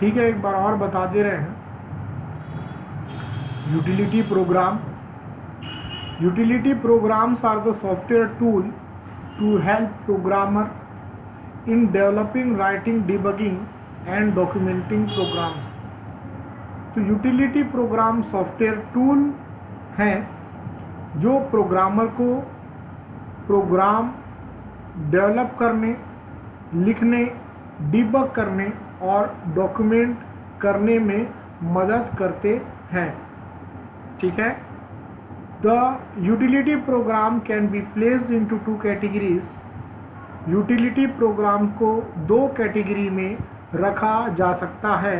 ठीक है, एक बार और बता दे रहे हैं। Utility program, utility programs are the software tool to help programmer in developing, writing, debugging and documenting programs। तो यूटिलिटी प्रोग्राम सॉफ्टवेयर टूल हैं जो प्रोग्रामर को प्रोग्राम डेवलप करने, लिखने, डिबग करने और डॉक्यूमेंट करने में मदद करते हैं। ठीक है। The utility programme can be placed into two categories. Utility programme को दो कैटेगरी में रखा जा सकता है।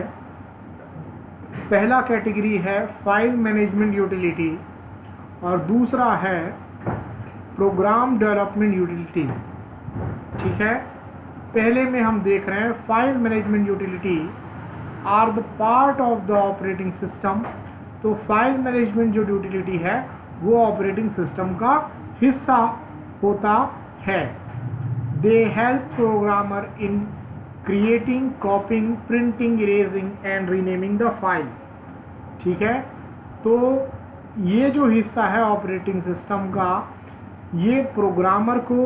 पहला कैटेगरी है फाइल मैनेजमेंट यूटिलिटी और दूसरा है प्रोग्राम डेवलपमेंट यूटिलिटी। ठीक है। पहले में हम देख रहे हैं file management utility are the part of the operating system. तो फाइल मैनेजमेंट जो यूटिलिटी है वो ऑपरेटिंग सिस्टम का हिस्सा होता है। They help programmer in creating, copying, printing, erasing and renaming the file। ठीक है। तो ये जो हिस्सा है ऑपरेटिंग सिस्टम का, ये प्रोग्रामर को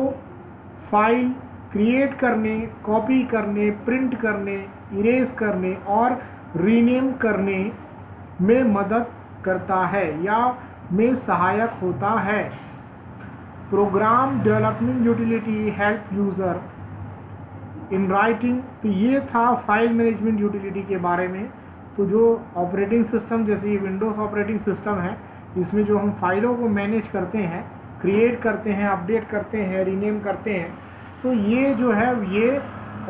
फाइल क्रिएट करने, कॉपी करने, प्रिंट करने, इरेज करने और रीनेम करने में मदद करता है या में सहायक होता है। Program development utility help user in writing. तो ये था फाइल मैनेजमेंट यूटिलिटी के बारे में। तो जो ऑपरेटिंग सिस्टम, जैसे ये विंडोज़ ऑपरेटिंग सिस्टम है, इसमें जो हम फाइलों को मैनेज करते हैं, क्रिएट करते हैं, अपडेट करते हैं, रीनेम करते हैं, तो ये जो है ये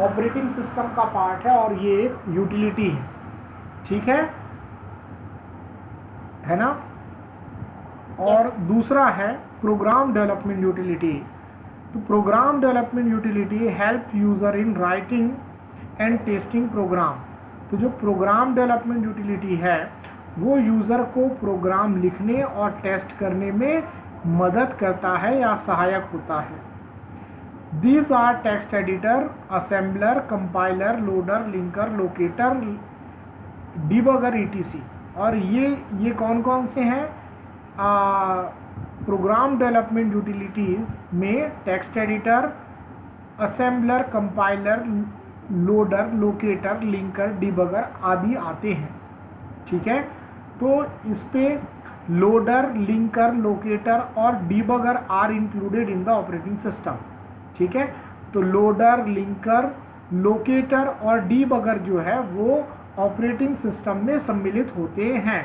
ऑपरेटिंग सिस्टम का पार्ट है और ये एक यूटिलिटी है। ठीक है ना। और दूसरा है प्रोग्राम डेवलपमेंट यूटिलिटी। तो program development utility help user in writing and testing program. तो जो प्रोग्राम डेवलपमेंट यूटिलिटी है वो यूज़र को प्रोग्राम लिखने और टेस्ट करने में मदद करता है या सहायक होता है। These are text editor, assembler, compiler, loader, linker, locator, debugger, ETC. और ये कौन कौन से हैं? प्रोग्राम डेवलपमेंट यूटिलिटीज़ में text editor, assembler, compiler, loader, locator, linker, debugger आदि आते हैं। ठीक है। तो इस पे लोडर, लिंकर, लोकेटर और debugger are included in the operating system. ठीक है। तो लोडर, लिंकर, लोकेटर और डिबगर जो है वो ऑपरेटिंग सिस्टम में सम्मिलित होते हैं।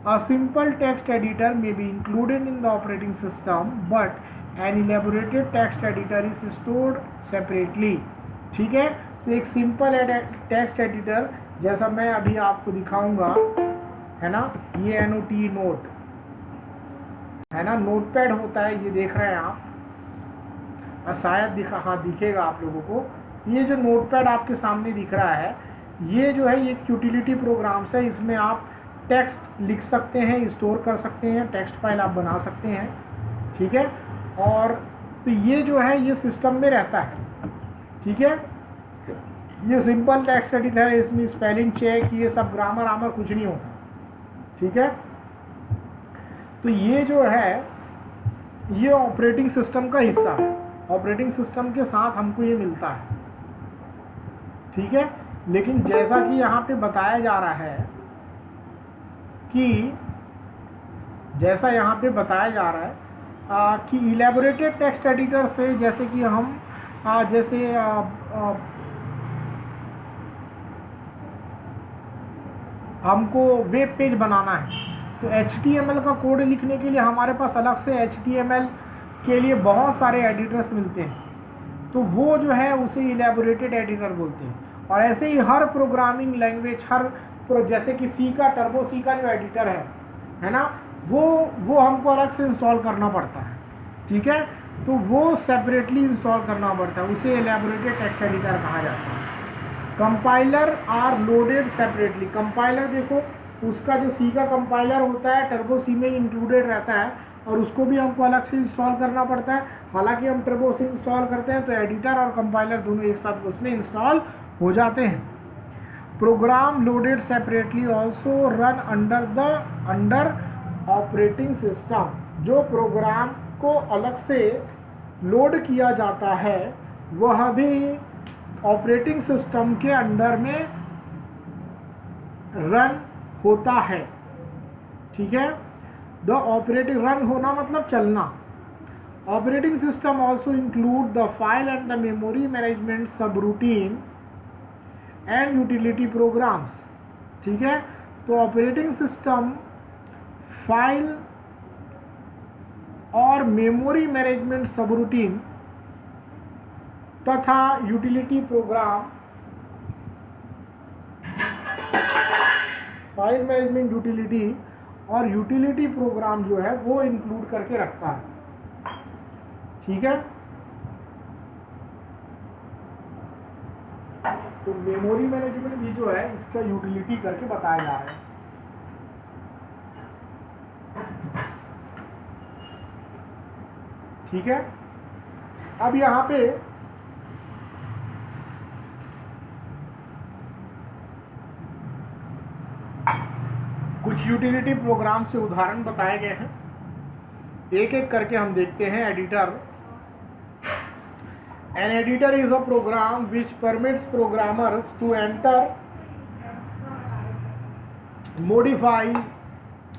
A simple text editor may be included in the operating system, but an elaborated text editor is stored separately। ठीक है। तो एक सिंपल टेक्स्ट एडिटर जैसा मैं अभी आपको दिखाऊंगा, है ना, ये NOT नोट है ना, नोटपैड होता है, ये देख रहे हैं आप, और शायद दिखेगा आप लोगों को। ये जो नोटपैड आपके सामने दिख रहा है, ये जो है ये यूटिलिटी प्रोग्राम्स है। इसमें आप टेक्स्ट लिख सकते हैं, स्टोर कर सकते हैं, टेक्स्ट फाइल आप बना सकते हैं। ठीक है। और तो ये जो है ये सिस्टम में रहता है। ठीक है। ये सिंपल टेक्स्ट एडिटर है, इसमें स्पेलिंग चेक, ये सब ग्रामर आमर कुछ नहीं होता। ठीक है। तो ये जो है ये ऑपरेटिंग सिस्टम का हिस्सा है। ऑपरेटिंग सिस्टम के साथ हमको ये मिलता है। ठीक है। लेकिन जैसा कि यहाँ पे बताया जा रहा है कि इलेबोरेटेड टेक्स्ट एडिटर से, जैसे कि हम हमको वेब पेज बनाना है, तो HTML का कोड लिखने के लिए हमारे पास अलग से HTML के लिए बहुत सारे एडिटर्स मिलते हैं। तो वो जो है उसे इलेबोरेटेड एडिटर बोलते हैं। और ऐसे ही हर प्रोग्रामिंग लैंग्वेज, जैसे कि सी का, टर्बो सी का जो एडिटर है ना, वो हमको अलग से इंस्टॉल करना पड़ता है। ठीक है। तो वो सेपरेटली इंस्टॉल करना पड़ता है, उसे इलेबोरेटेड टेक्स्ट एडिटर कहा जाता है। Compiler are loaded separately. Compiler देखो, उसका जो सी का कंपाइलर होता है टर्बो सी में इंक्लूडेड रहता है और उसको भी हमको अलग से इंस्टॉल करना पड़ता है। हालांकि हम टर्बो सी इंस्टॉल करते हैं तो एडिटर और कंपाइलर दोनों एक साथ उसमें इंस्टॉल हो जाते हैं। Program loaded separately also run under operating system. जो प्रोग्राम को अलग से लोड किया जाता है वह भी ऑपरेटिंग सिस्टम के अंडर में रन होता है। ठीक है, द ऑपरेटिंग रन होना मतलब चलना। Operating system also include the file and the memory management सब रूटीन एंड यूटिलिटी प्रोग्राम्स। ठीक है, तो ऑपरेटिंग सिस्टम फाइल और मेमोरी मैनेजमेंट सब रूटीन तथा utility programme, file management utility और यूटिलिटी प्रोग्राम जो है वो इंक्लूड करके रखता है। ठीक है, तो मेमोरी मैनेजमेंट भी जो है इसका यूटिलिटी करके बताया जा रहा है। ठीक है, अब यहाँ पे कुछ यूटिलिटी प्रोग्राम से उदाहरण बताए गए हैं, एक एक करके हम देखते हैं। Editor. An editor is a program which permits programmers to enter, modify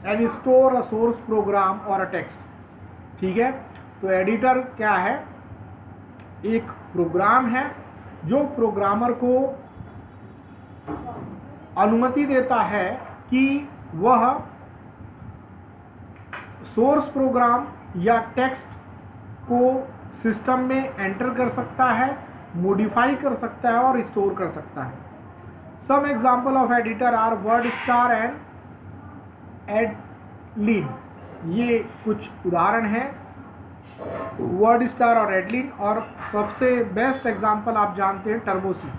and store a source program or a text। ठीक है, तो एडिटर क्या है? एक प्रोग्राम है जो प्रोग्रामर को अनुमति देता है कि वह सोर्स प्रोग्राम या टेक्स्ट को सिस्टम में एंटर कर सकता है, मॉडिफाई कर सकता है और स्टोर कर सकता है। Some example of editor are WordStar and Edlin. ये कुछ उदाहरण हैं, वर्डस्टार और एडलिन। और सबसे बेस्ट एग्जाम्पल आप जानते हैं टर्बोसी।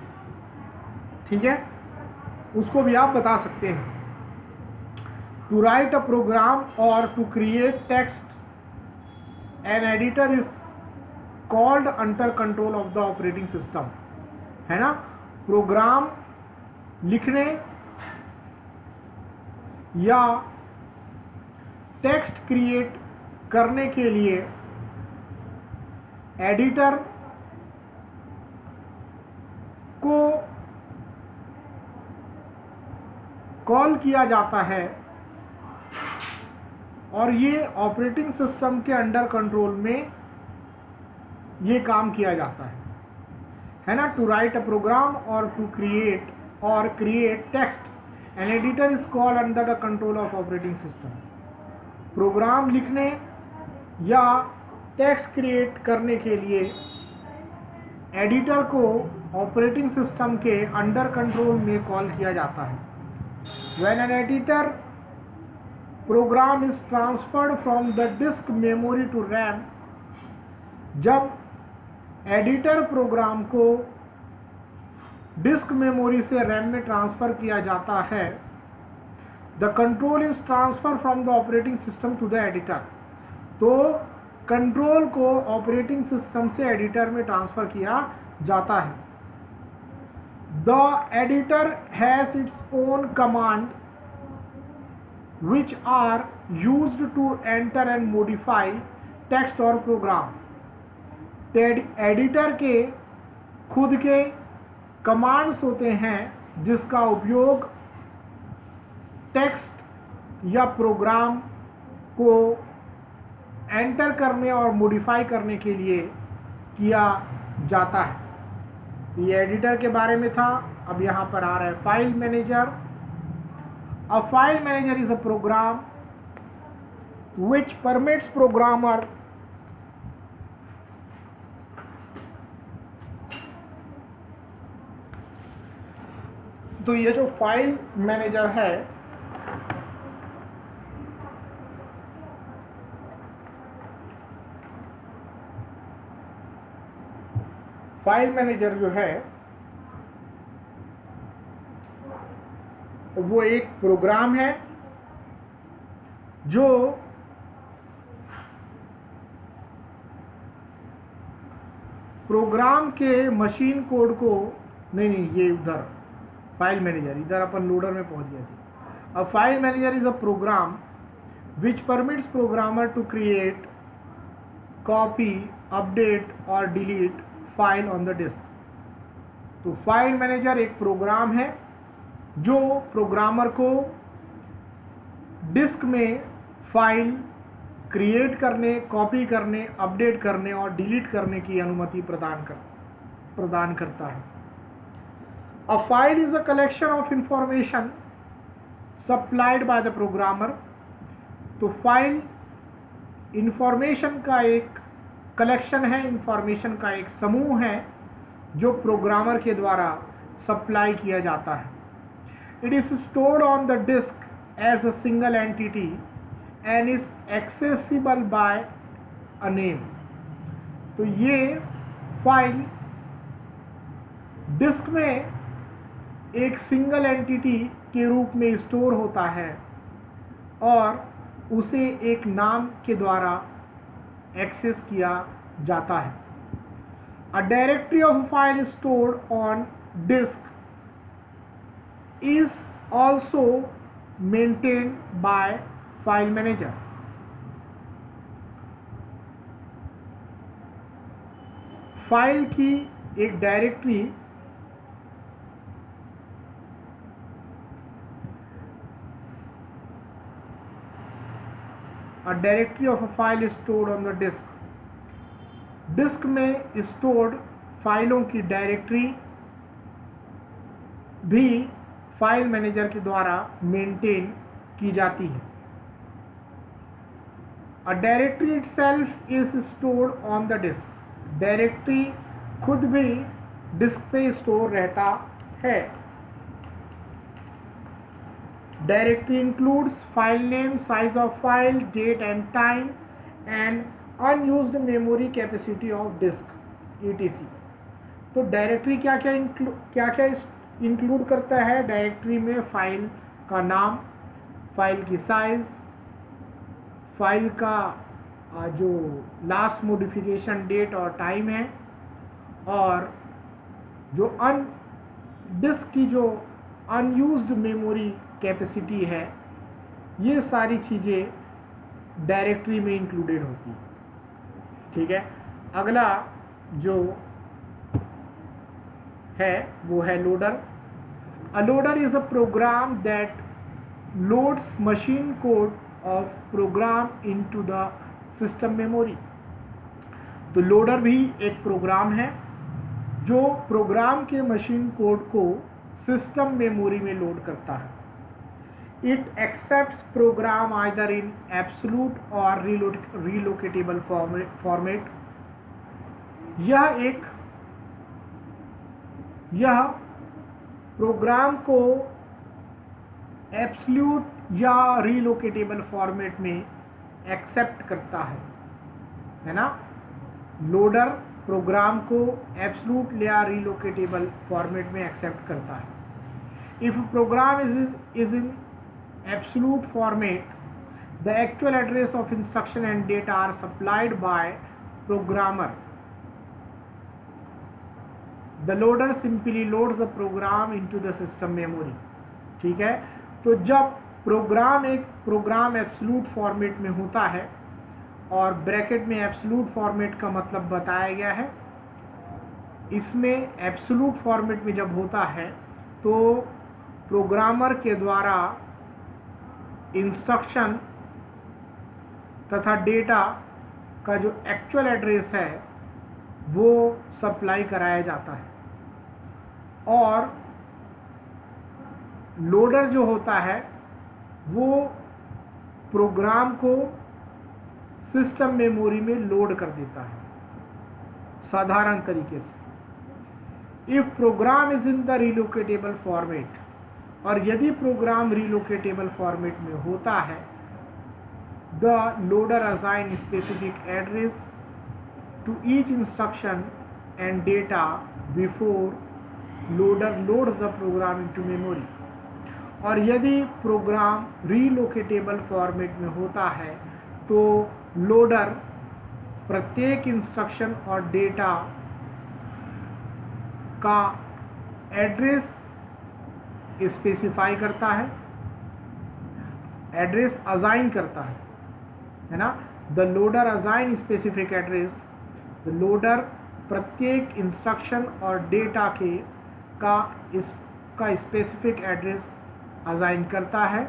ठीक है, उसको भी आप बता सकते हैं। To write a program or to create text an editor is called under control of the operating system. है ना, प्रोग्राम लिखने या टेक्स्ट क्रिएट करने के लिए एडिटर को कॉल किया जाता है और ये ऑपरेटिंग सिस्टम के अंडर कंट्रोल में ये काम किया जाता है ना। To write a program or to create text an editor is called under the control of operating system. Program लिखने या टेक्स्ट क्रिएट करने के लिए एडिटर को ऑपरेटिंग सिस्टम के अंडर कंट्रोल में कॉल किया जाता है। When an editor program is transferred from the disk memory to RAM, जब एडिटर प्रोग्राम को डिस्क मेमोरी से रैम में ट्रांसफर किया जाता है, the control is transfer from the operating system to the editor. तो कंट्रोल को ऑपरेटिंग सिस्टम से एडिटर में ट्रांसफर किया जाता है। The editor has its own command which are used to enter and modify text or program. Editor के खुद के कमांड्स होते हैं जिसका उपयोग टेक्स्ट या प्रोग्राम को एंटर करने और मॉडिफाई करने के लिए किया जाता है। ये एडिटर के बारे में था। अब यहाँ पर आ रहा है file manager. A file manager is a program which permits programmer तो ये जो फाइल मैनेजर है फाइल मैनेजर जो है वो एक प्रोग्राम है जो प्रोग्राम के मशीन कोड को ये उधर फाइल मैनेजर, इधर अपन लोडर में पहुंच गए थे। A file manager is a program which permits programmer to create, copy, update और delete file on the disk. तो फाइल मैनेजर एक प्रोग्राम है जो प्रोग्रामर को डिस्क में फाइल क्रिएट करने, कॉपी करने, अपडेट करने और डिलीट करने की अनुमति प्रदान करता है। A file is a collection of information supplied by the programmer. तो फाइल इंफॉर्मेशन का एक कलेक्शन है, इंफॉर्मेशन का एक समूह है जो प्रोग्रामर के द्वारा सप्लाई किया जाता है। It is stored on the disk as a single entity and is accessible by a name. तो ये फाइल डिस्क में एक सिंगल एंटिटी के रूप में स्टोर होता है और उसे एक नाम के द्वारा एक्सेस किया जाता है। A directory of file stored on disk is also maintained by file manager. File की एक directory A directory of a file is stored on the disk. Disk में स्टोर्ड फाइलों की डायरेक्टरी भी फाइल मैनेजर के द्वारा मेंटेन की जाती है। A directory itself is stored on the disk. Directory खुद भी डिस्क पे स्टोर रहता है। Directory includes file name, size of file, date and time, and unused memory capacity of disk, etc. तो डायरेक्टरी क्या क्या इंक्लूड करता है? डायरेक्टरी में फाइल का नाम, फाइल की साइज, फाइल का जो लास्ट मॉडिफिकेशन डेट और टाइम है, और जो डिस्क की जो अनयूज्ड मेमोरी कैपेसिटी है, ये सारी चीज़ें डायरेक्टरी में इंक्लूडेड होती है। ठीक है, अगला जो है वो है loader. A loader is a program that loads machine code of program into the system memory. तो लोडर भी एक प्रोग्राम है जो प्रोग्राम के मशीन कोड को सिस्टम मेमोरी में लोड करता है। It accepts program either in absolute or relocatable format. यह प्रोग्राम को एब्सोल्यूट या रिलोकेटेबल फॉर्मेट में एक्सेप्ट करता है ना। लोडर प्रोग्राम को एब्सोल्यूट या रिलोकेटेबल फॉर्मेट में एक्सेप्ट करता है। If program is in absolute format, the actual address of instruction and data are supplied by programmer. The loader simply loads the program into the system memory. ठीक है, तो जब एक programme absolute format में होता है, और ब्रैकेट में एब्सोल्यूट फॉर्मेट का मतलब बताया गया है, इसमें एब्सोल्यूट फॉर्मेट में जब होता है तो प्रोग्रामर के द्वारा इंस्ट्रक्शन तथा डेटा का जो एक्चुअल एड्रेस है वो सप्लाई कराया जाता है, और लोडर जो होता है वो प्रोग्राम को सिस्टम मेमोरी में लोड कर देता है साधारण तरीके से। If program is in the relocatable format, और यदि प्रोग्राम रिलोकेटेबल फॉर्मेट में होता है, the loader assign specific address to each instruction and data before loader loads the program into memory. और यदि प्रोग्राम रिलोकेटेबल फॉर्मेट में होता है तो लोडर प्रत्येक इंस्ट्रक्शन और डेटा का एड्रेस स्पेसिफाई करता है, एड्रेस असाइन करता है ना। The loader assign specific address, the loader प्रत्येक इंस्ट्रक्शन और डेटा का स्पेसिफिक एड्रेस असाइन करता है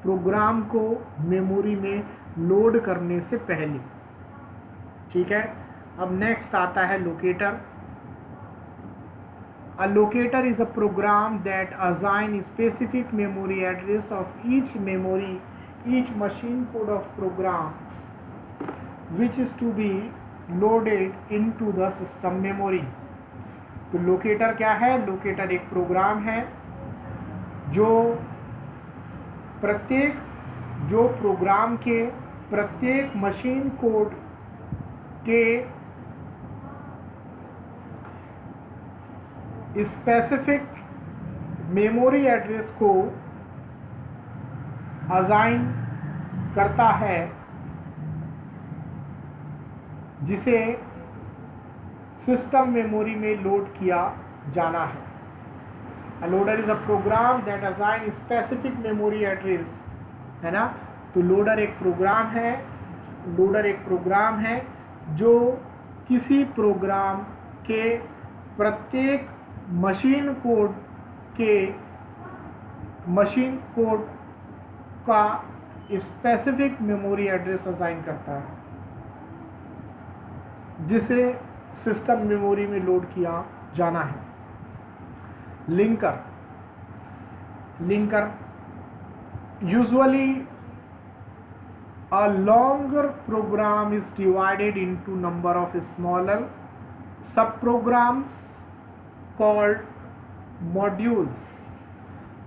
प्रोग्राम को मेमोरी में लोड करने से पहले। ठीक है, अब नेक्स्ट आता है locator. A locator is a program that assigns specific memory address of each machine code of program which is to be loaded into the system memory। तो लोकेटर क्या है? लोकेटर एक प्रोग्राम है जो प्रोग्राम के प्रत्येक मशीन कोड के specific memory address को असाइन करता है जिसे सिस्टम मेमोरी में लोड किया जाना है। A loader is a program that assigns specific memory address, है ना। तो लोडर एक प्रोग्राम है जो किसी प्रोग्राम के प्रत्येक मशीन कोड का स्पेसिफिक मेमोरी एड्रेस असाइन करता है जिसे सिस्टम मेमोरी में लोड किया जाना है। Linker usually a longer program is divided into number of smaller subprograms called modules।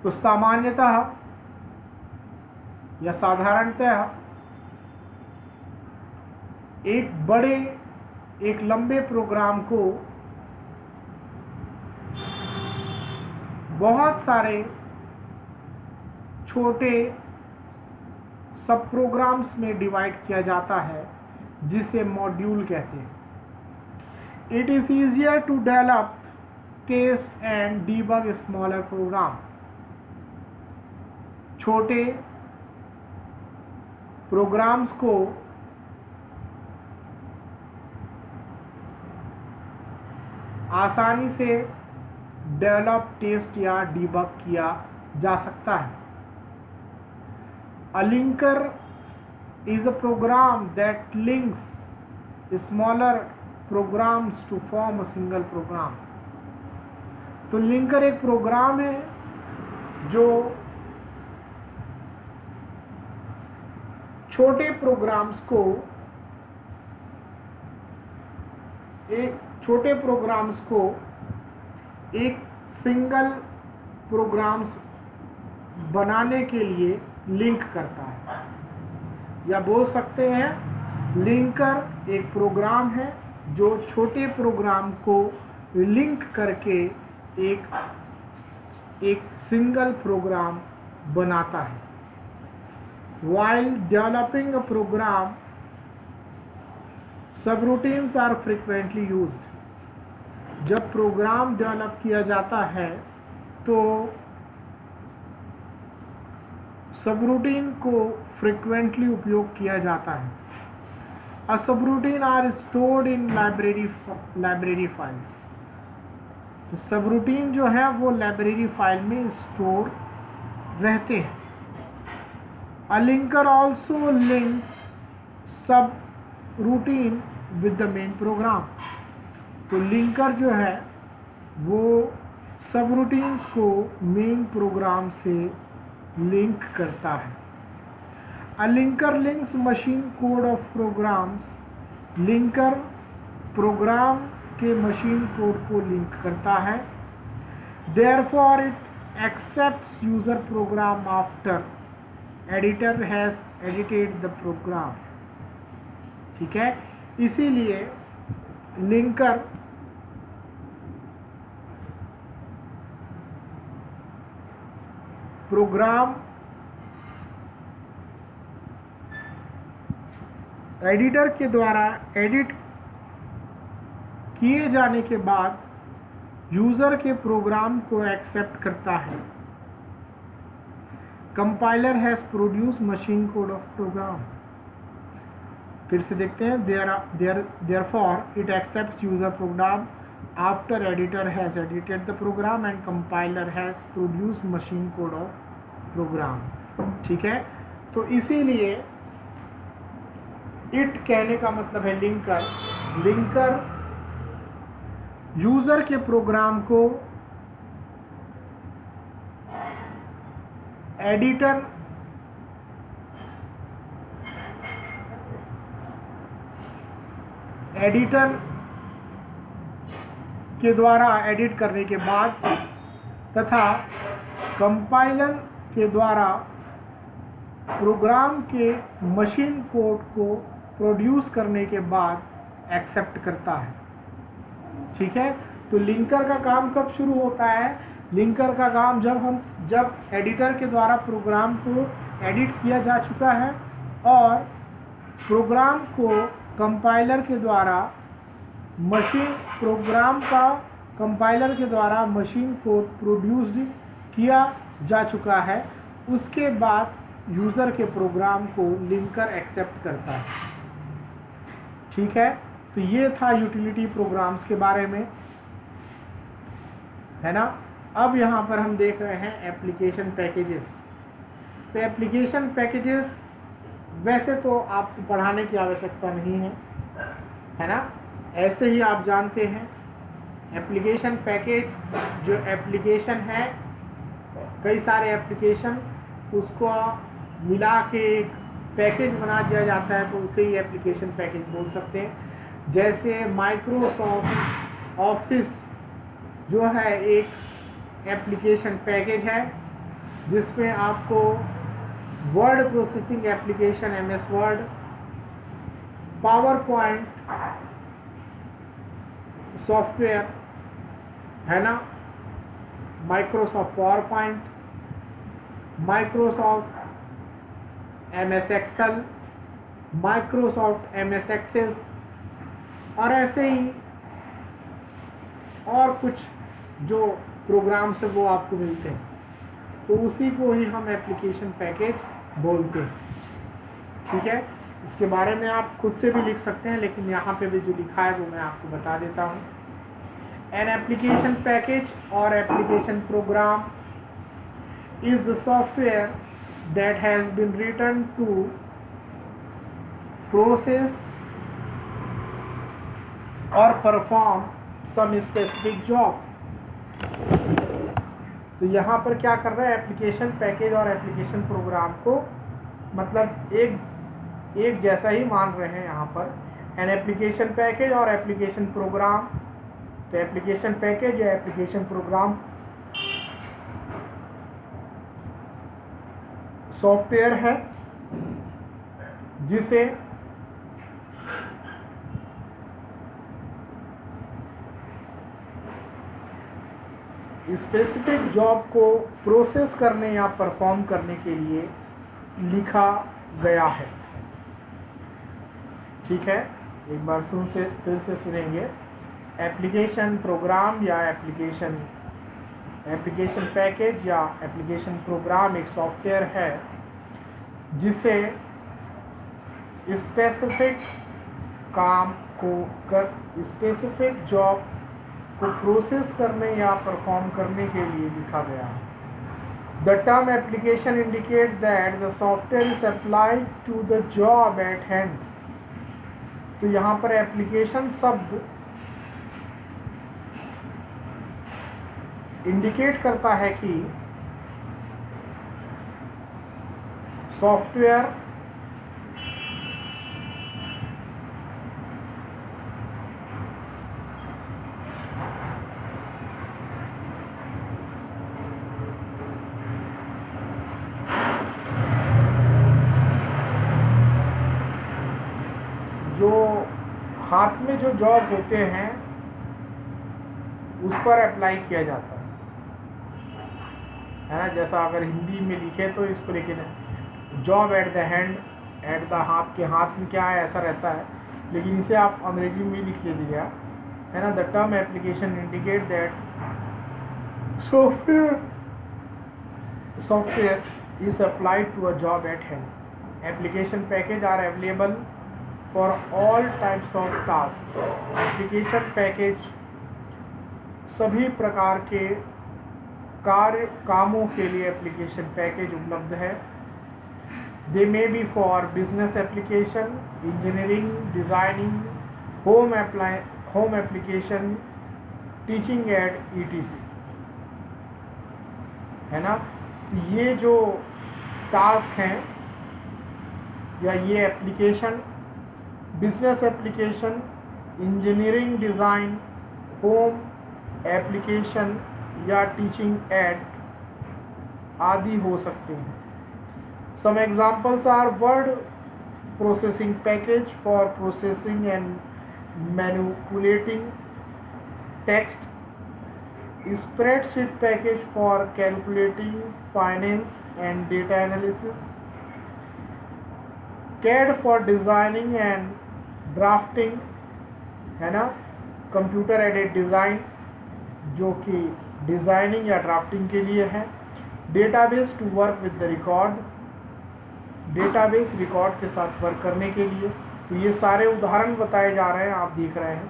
तो सामान्यतः या साधारणतः एक लंबे प्रोग्राम को बहुत सारे छोटे सब प्रोग्राम्स में डिवाइड किया जाता है जिसे मॉड्यूल कहते हैं। It is easier to develop, test and debug smaller program. छोटे प्रोग्राम्स को आसानी से डेवलप, टेस्ट या डीबग किया जा सकता है। A linker is a program that links smaller programs to form a single program। तो लिंकर एक प्रोग्राम है जो छोटे प्रोग्राम्स को एक सिंगल प्रोग्राम्स बनाने के लिए लिंक करता है, या बोल सकते हैं लिंकर एक प्रोग्राम है जो छोटे प्रोग्राम को लिंक करके एक सिंगल प्रोग्राम बनाता है। While developing a program, subroutines are frequently used। जब प्रोग्राम डेवलप किया जाता है तो सबरूटीन को फ्रीक्वेंटली उपयोग किया जाता है। A subroutine are stored in library files. तो सबरूटीन जो है वो लाइब्रेरी फाइल में स्टोर रहते हैं। A linker also link subroutine with the main program. तो लिंकर जो है वो सब रूटीन्स को मेन प्रोग्राम से लिंक करता है। A linker links machine code of programs. Linker program के मशीन कोड को लिंक करता है। Therefore it accepts user program after editor has edited the program. ठीक है, इसीलिए लिंकर प्रोग्राम एडिटर के द्वारा एडिट किए जाने के बाद यूज़र के प्रोग्राम को एक्सेप्ट करता है। Compiler has produce machine code of program. फिर से देखते हैं, therefore it accepts user program after editor has edited the program and compiler has produce machine code of program. ठीक है, तो इसीलिए इट कहने का मतलब है लिंकर यूज़र के प्रोग्राम को एडिटर के द्वारा एडिट करने के बाद तथा कंपाइलर के द्वारा प्रोग्राम के मशीन कोड को प्रोड्यूस करने के बाद एक्सेप्ट करता है। ठीक है, तो लिंकर का काम कब शुरू होता है? लिंकर का काम जब एडिटर के द्वारा प्रोग्राम को एडिट किया जा चुका है और प्रोग्राम को कंपाइलर के द्वारा मशीन कोड प्रोड्यूस्ड किया जा चुका है, उसके बाद यूज़र के प्रोग्राम को लिंकर एक्सेप्ट करता है। ठीक है, तो ये था यूटिलिटी प्रोग्राम्स के बारे में, है ना। अब यहाँ पर हम देख रहे हैं एप्लीकेशन पैकेजेस। तो एप्लीकेशन पैकेजेस वैसे तो आपको पढ़ाने की आवश्यकता नहीं है ना, ऐसे ही आप जानते हैं। एप्लीकेशन पैकेज जो एप्लीकेशन है, कई सारे एप्लीकेशन, उसको मिला के एक पैकेज बना दिया जाता है, तो उसे ही एप्लीकेशन पैकेज बोल सकते हैं। जैसे माइक्रोसॉफ्ट ऑफिस जो है एक एप्लीकेशन पैकेज है, जिसमें आपको word processing application MS Word, PowerPoint software, है ना, Microsoft PowerPoint, Microsoft MS Excel, Microsoft MS Access और ऐसे ही और कुछ जो प्रोग्राम्स है वो आपको मिलते हैं, तो उसी को ही हम एप्लीकेशन पैकेज बोलते हैं। ठीक है, इसके बारे में आप खुद से भी लिख सकते हैं, लेकिन यहाँ पे भी जो लिखा है वो मैं आपको बता देता हूँ। एन एप्लीकेशन पैकेज और application program is the software that has been written to process or perform some specific job। तो यहाँ पर क्या कर रहा है, एप्लीकेशन पैकेज और एप्लीकेशन प्रोग्राम को मतलब एक जैसा ही मान रहे हैं यहाँ पर। एन एप्लीकेशन पैकेज और एप्लीकेशन प्रोग्राम, तो एप्लीकेशन पैकेज या एप्लीकेशन प्रोग्राम सॉफ्टवेयर है जिसे स्पेसिफिक जॉब को प्रोसेस करने या परफॉर्म करने के लिए लिखा गया है। ठीक है, एक बार फिर से सुनेंगे। एप्लीकेशन प्रोग्राम या एप्लीकेशन पैकेज या एप्लीकेशन प्रोग्राम एक सॉफ्टवेयर है जिसे स्पेसिफिक जॉब को प्रोसेस करने या परफॉर्म करने के लिए लिखा गया है। The term application indicate that the software is applied to the job at hand. तो यहाँ पर एप्लीकेशन शब्द इंडिकेट करता है कि सॉफ्टवेयर जो हाथ में जो जॉब होते हैं उस पर अप्लाई किया जाता है ना। जैसा अगर हिंदी में लिखे तो इसको लिखे job at the hand, at the हाथ, के हाथ में क्या है ऐसा रहता है, लेकिन इसे आप अंग्रेजी में लिख लीजिएगा है ना. The term application indicate that software is applied to a job at hand. Application package are available for all types of tasks. Application package सभी प्रकार के कामों के लिए एप्लीकेशन पैकेज उपलब्ध है. They may be for business application, engineering, designing, home application, teaching aid, etc. है ना. ये जो टास्क हैं या ये application business application, engineering design, home application या टीचिंग एड आदि हो सकते हैं. Some examples are word processing package for processing and manipulating text, spreadsheet package for calculating finance and data analysis, CAD for designing and drafting, है ना. Computer aided design जो कि designing या ड्राफ्टिंग के लिए है. Database to work with the record, database record के साथ वर्क करने के लिए. तो ये सारे उदाहरण बताए जा रहे हैं, आप देख रहे हैं.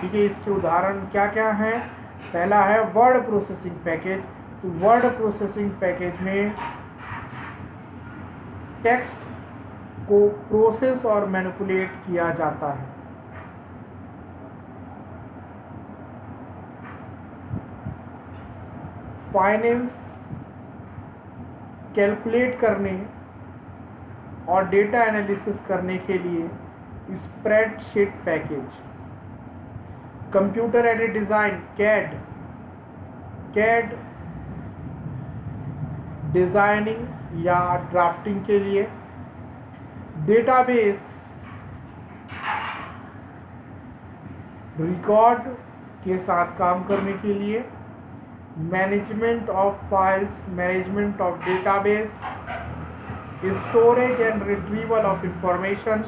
ठीक है, इसके उदाहरण क्या क्या हैं. पहला है वर्ड प्रोसेसिंग पैकेज. तो वर्ड प्रोसेसिंग पैकेज में टेक्स्ट को प्रोसेस और मैनिपुलेट किया जाता है. फाइनेंस कैलकुलेट करने और डेटा एनालिसिस करने के लिए spreadsheet package. Computer aided design CAD designing या ड्राफ्टिंग के लिए. डेटाबेस रिकॉर्ड के साथ काम करने के लिए. Management of files, management of database, storage and retrieval of information.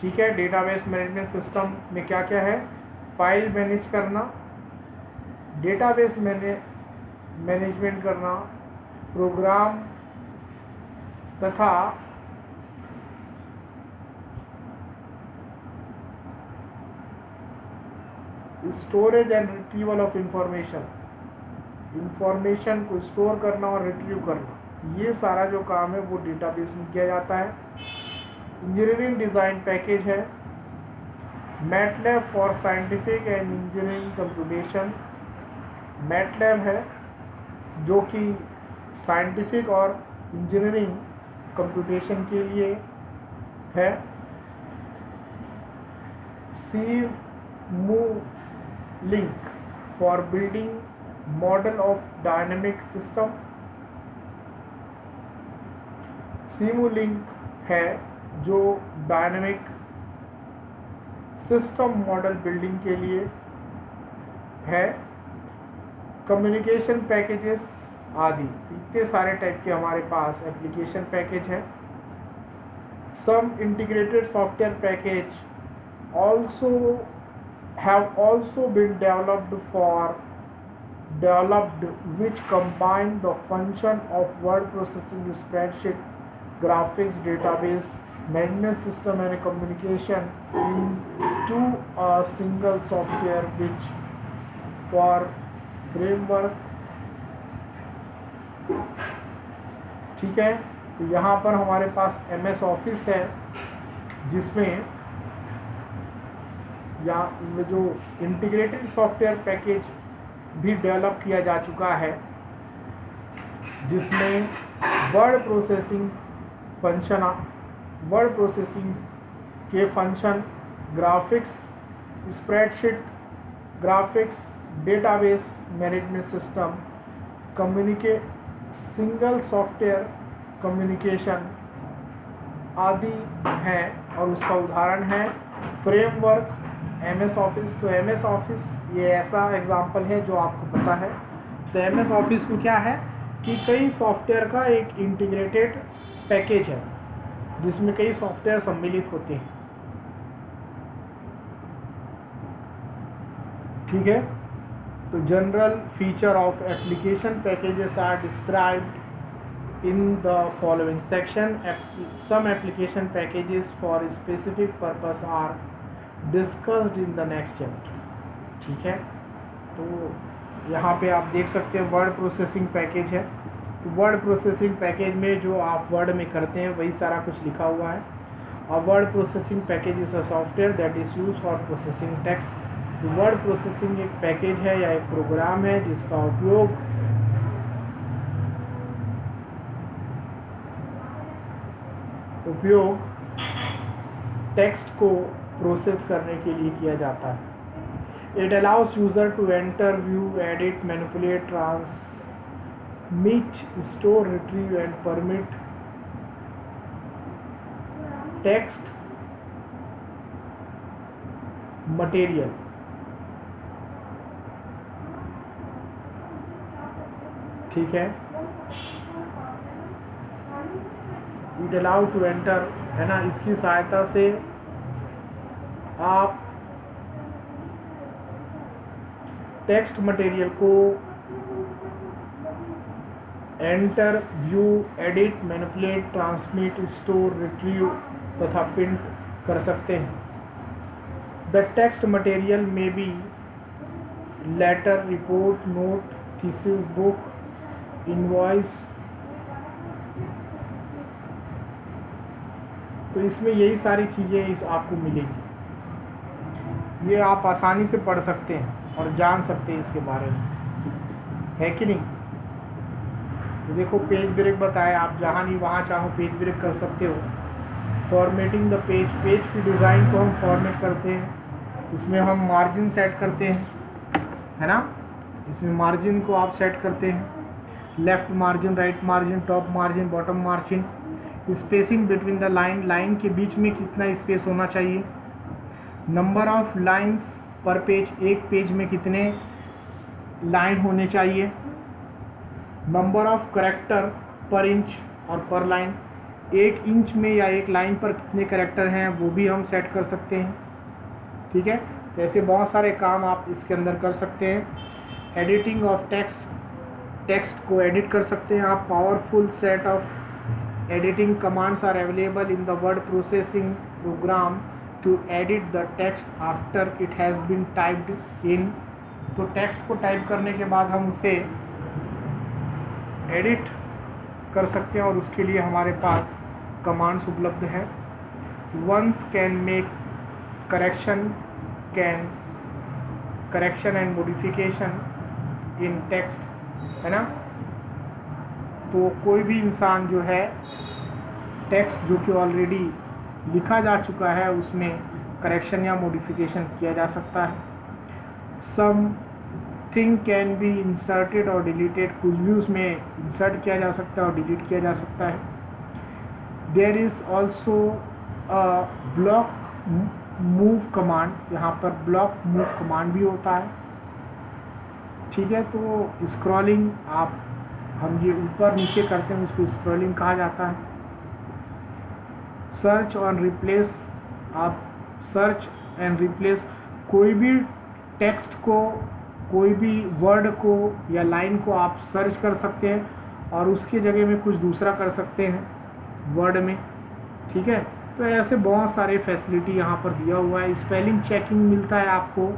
ठीक है, डेटाबेस मैनेजमेंट सिस्टम में क्या क्या है. फाइल मैनेज करना, डेटाबेस मैनेजमेंट करना, प्रोग्राम तथा storage and retrieval of information को स्टोर करना और रिट्रीव करना. ये सारा जो काम है वो डेटाबेस में किया जाता है. इंजीनियरिंग डिज़ाइन पैकेज है. MATLAB for scientific and engineering computation. MATLAB है जो कि साइंटिफिक और इंजीनियरिंग कंप्यूटेशन के लिए है. Simulink for building model of dynamic system. Simulink है जो डायनेमिक सिस्टम मॉडल बिल्डिंग के लिए है. कम्युनिकेशन पैकेजेस आदि इतने सारे टाइप के हमारे पास एप्लीकेशन पैकेज है. Some integrated software package have also been developed which combine the function of word processing, spreadsheet, graphics, database, management system and communication into a single software which for framework. ठीक है, तो यहाँ पर हमारे पास MS office है जिसमें या जो इंटीग्रेटेड सॉफ्टवेयर पैकेज भी डेवलप किया जा चुका है जिसमें वर्ड प्रोसेसिंग के function, graphics, spreadsheet graphics, database management system, single software communication आदि हैं. और उसका उदाहरण है फ्रेमवर्क MS ऑफिस. तो MS ऑफिस ये ऐसा एग्जाम्पल है जो आपको पता है. तो MS ऑफिस को क्या है कि कई सॉफ्टवेयर का एक इंटीग्रेटेड पैकेज है जिसमें कई सॉफ्टवेयर सम्मिलित होते हैं. ठीक है। तो general feature of application packages are described in the following section. Some application packages for specific purpose are discussed in the next chapter. ठीक है, तो यहाँ पे आप देख सकते हैं वर्ड प्रोसेसिंग पैकेज है। तो वर्ड प्रोसेसिंग पैकेज में जो आप वर्ड में करते हैं वही सारा कुछ लिखा हुआ है। और word processing package is a software that is use for processing text. तो वर्ड प्रोसेसिंग एक पैकेज है या एक प्रोग्राम है जिसका उपयोग टेक्स्ट को प्रोसेस करने के लिए किया जाता है। It allows user to enter, view, edit, manipulate, transmit, store, retrieve and permit text material. ठीक है, It allow to enter है ना, इसकी सहायता से आप टेक्स्ट मटेरियल को enter, view, edit, manipulate, transmit, store, retrieve तथा प्रिंट कर सकते हैं। द टेक्स्ट मटेरियल में be letter, report, note, thesis, book, invoice. तो इसमें यही सारी चीज़ें आपको मिलेंगी, ये आप आसानी से पढ़ सकते हैं और जान सकते हैं इसके बारे में, है कि नहीं। तो देखो पेज ब्रेक बताया, आप जहाँ नहीं वहाँ चाहो पेज ब्रेक कर सकते हो। फॉर्मेटिंग द पेज, पेज की डिज़ाइन को हम फॉर्मेट करते हैं, इसमें हम मार्जिन सेट करते हैं, है ना। इसमें मार्जिन को आप सेट करते हैं, left margin, right margin, top margin, bottom margin. Spacing between the line, line के बीच में कितना स्पेस होना चाहिए। नंबर ऑफ लाइन्स पर पेज, एक पेज में कितने लाइन होने चाहिए। नंबर ऑफ करेक्टर पर इंच और पर लाइन, एक इंच में या एक लाइन पर कितने करेक्टर हैं वो भी हम सेट कर सकते हैं। ठीक है, तो ऐसे बहुत सारे काम आप इसके अंदर कर सकते हैं। एडिटिंग ऑफ टेक्स्ट, टेक्स्ट को एडिट कर सकते हैं आप। Powerful set of editing commands are available in the word processing program to edit the text after it has been typed in. तो टेक्स्ट को टाइप करने के बाद हम उसे एडिट कर सकते हैं और उसके लिए हमारे पास कमांड्स उपलब्ध है। Once can make correction and modification in text, है ना। तो कोई भी इंसान जो है टेक्स्ट जो कि ऑलरेडी लिखा जा चुका है उसमें करेक्शन या मॉडिफिकेशन किया जा सकता है। समथिंग कैन बी इंसर्टेड और डिलीटेड, कुछ भी उसमें इंसर्ट किया जा सकता है और डिलीट किया जा सकता है। There is also block move command, यहाँ पर ब्लॉक मूव कमांड भी होता है। ठीक है, तो स्क्रॉलिंग हम ये ऊपर नीचे करते हैं उसको स्क्रॉलिंग कहा जाता है। सर्च और रिप्लेस, आप सर्च एंड रिप्लेस, कोई भी टेक्स्ट को, कोई भी वर्ड को या लाइन को आप सर्च कर सकते हैं और उसके जगह में कुछ दूसरा कर सकते हैं वर्ड में। ठीक है, तो ऐसे बहुत सारे फैसिलिटी यहाँ पर दिया हुआ है। स्पेलिंग चेकिंग मिलता है आपको,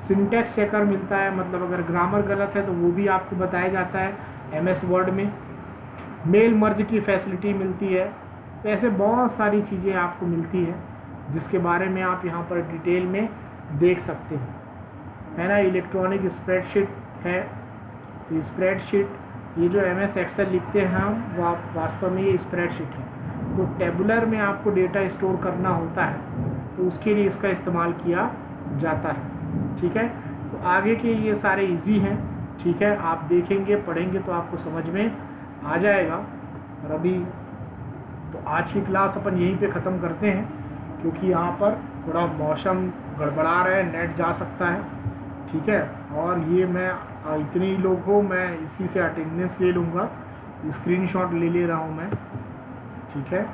सिंटैक्स चेकर मिलता है, मतलब अगर ग्रामर गलत है तो वो भी आपको बताया जाता है MS वर्ड में। मेल मर्ज की फैसिलिटी मिलती है। तो ऐसे बहुत सारी चीज़ें आपको मिलती है जिसके बारे में आप यहाँ पर डिटेल में देख सकते हैं, है ना। इलेक्ट्रॉनिक स्प्रेडशीट है, तो स्प्रेडशीट ये जो MS एक्सेल लिखते हैं हम वास्तव में ये स्प्रेडशीट है। तो टेबुलर में आपको डेटा स्टोर करना होता है तो उसके लिए इसका इस्तेमाल किया जाता है। ठीक है, तो आगे के ये सारे इजी हैं। ठीक है, आप देखेंगे पढ़ेंगे तो आपको समझ में आ जाएगा। और अभी तो आज की क्लास अपन यहीं पे ख़त्म करते हैं क्योंकि यहाँ पर थोड़ा मौसम गड़बड़ा रहा है, नेट जा सकता है। ठीक है, और ये मैं इतने ही लोग हो, मैं इसी से अटेंडेंस ले लूँगा, स्क्रीनशॉट ले रहा हूँ मैं। ठीक है,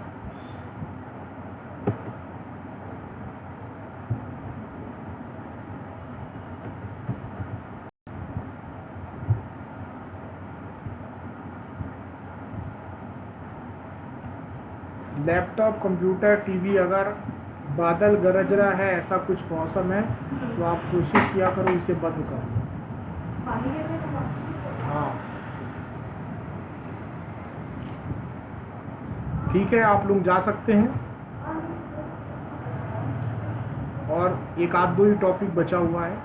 लैपटॉप, कंप्यूटर, टीवी, अगर बादल गरज रहा है, ऐसा कुछ मौसम है, तो आप कोशिश किया करो इसे बंद करो। हाँ ठीक है, आप लोग जा सकते हैं। और एक आध दो ही टॉपिक बचा हुआ है।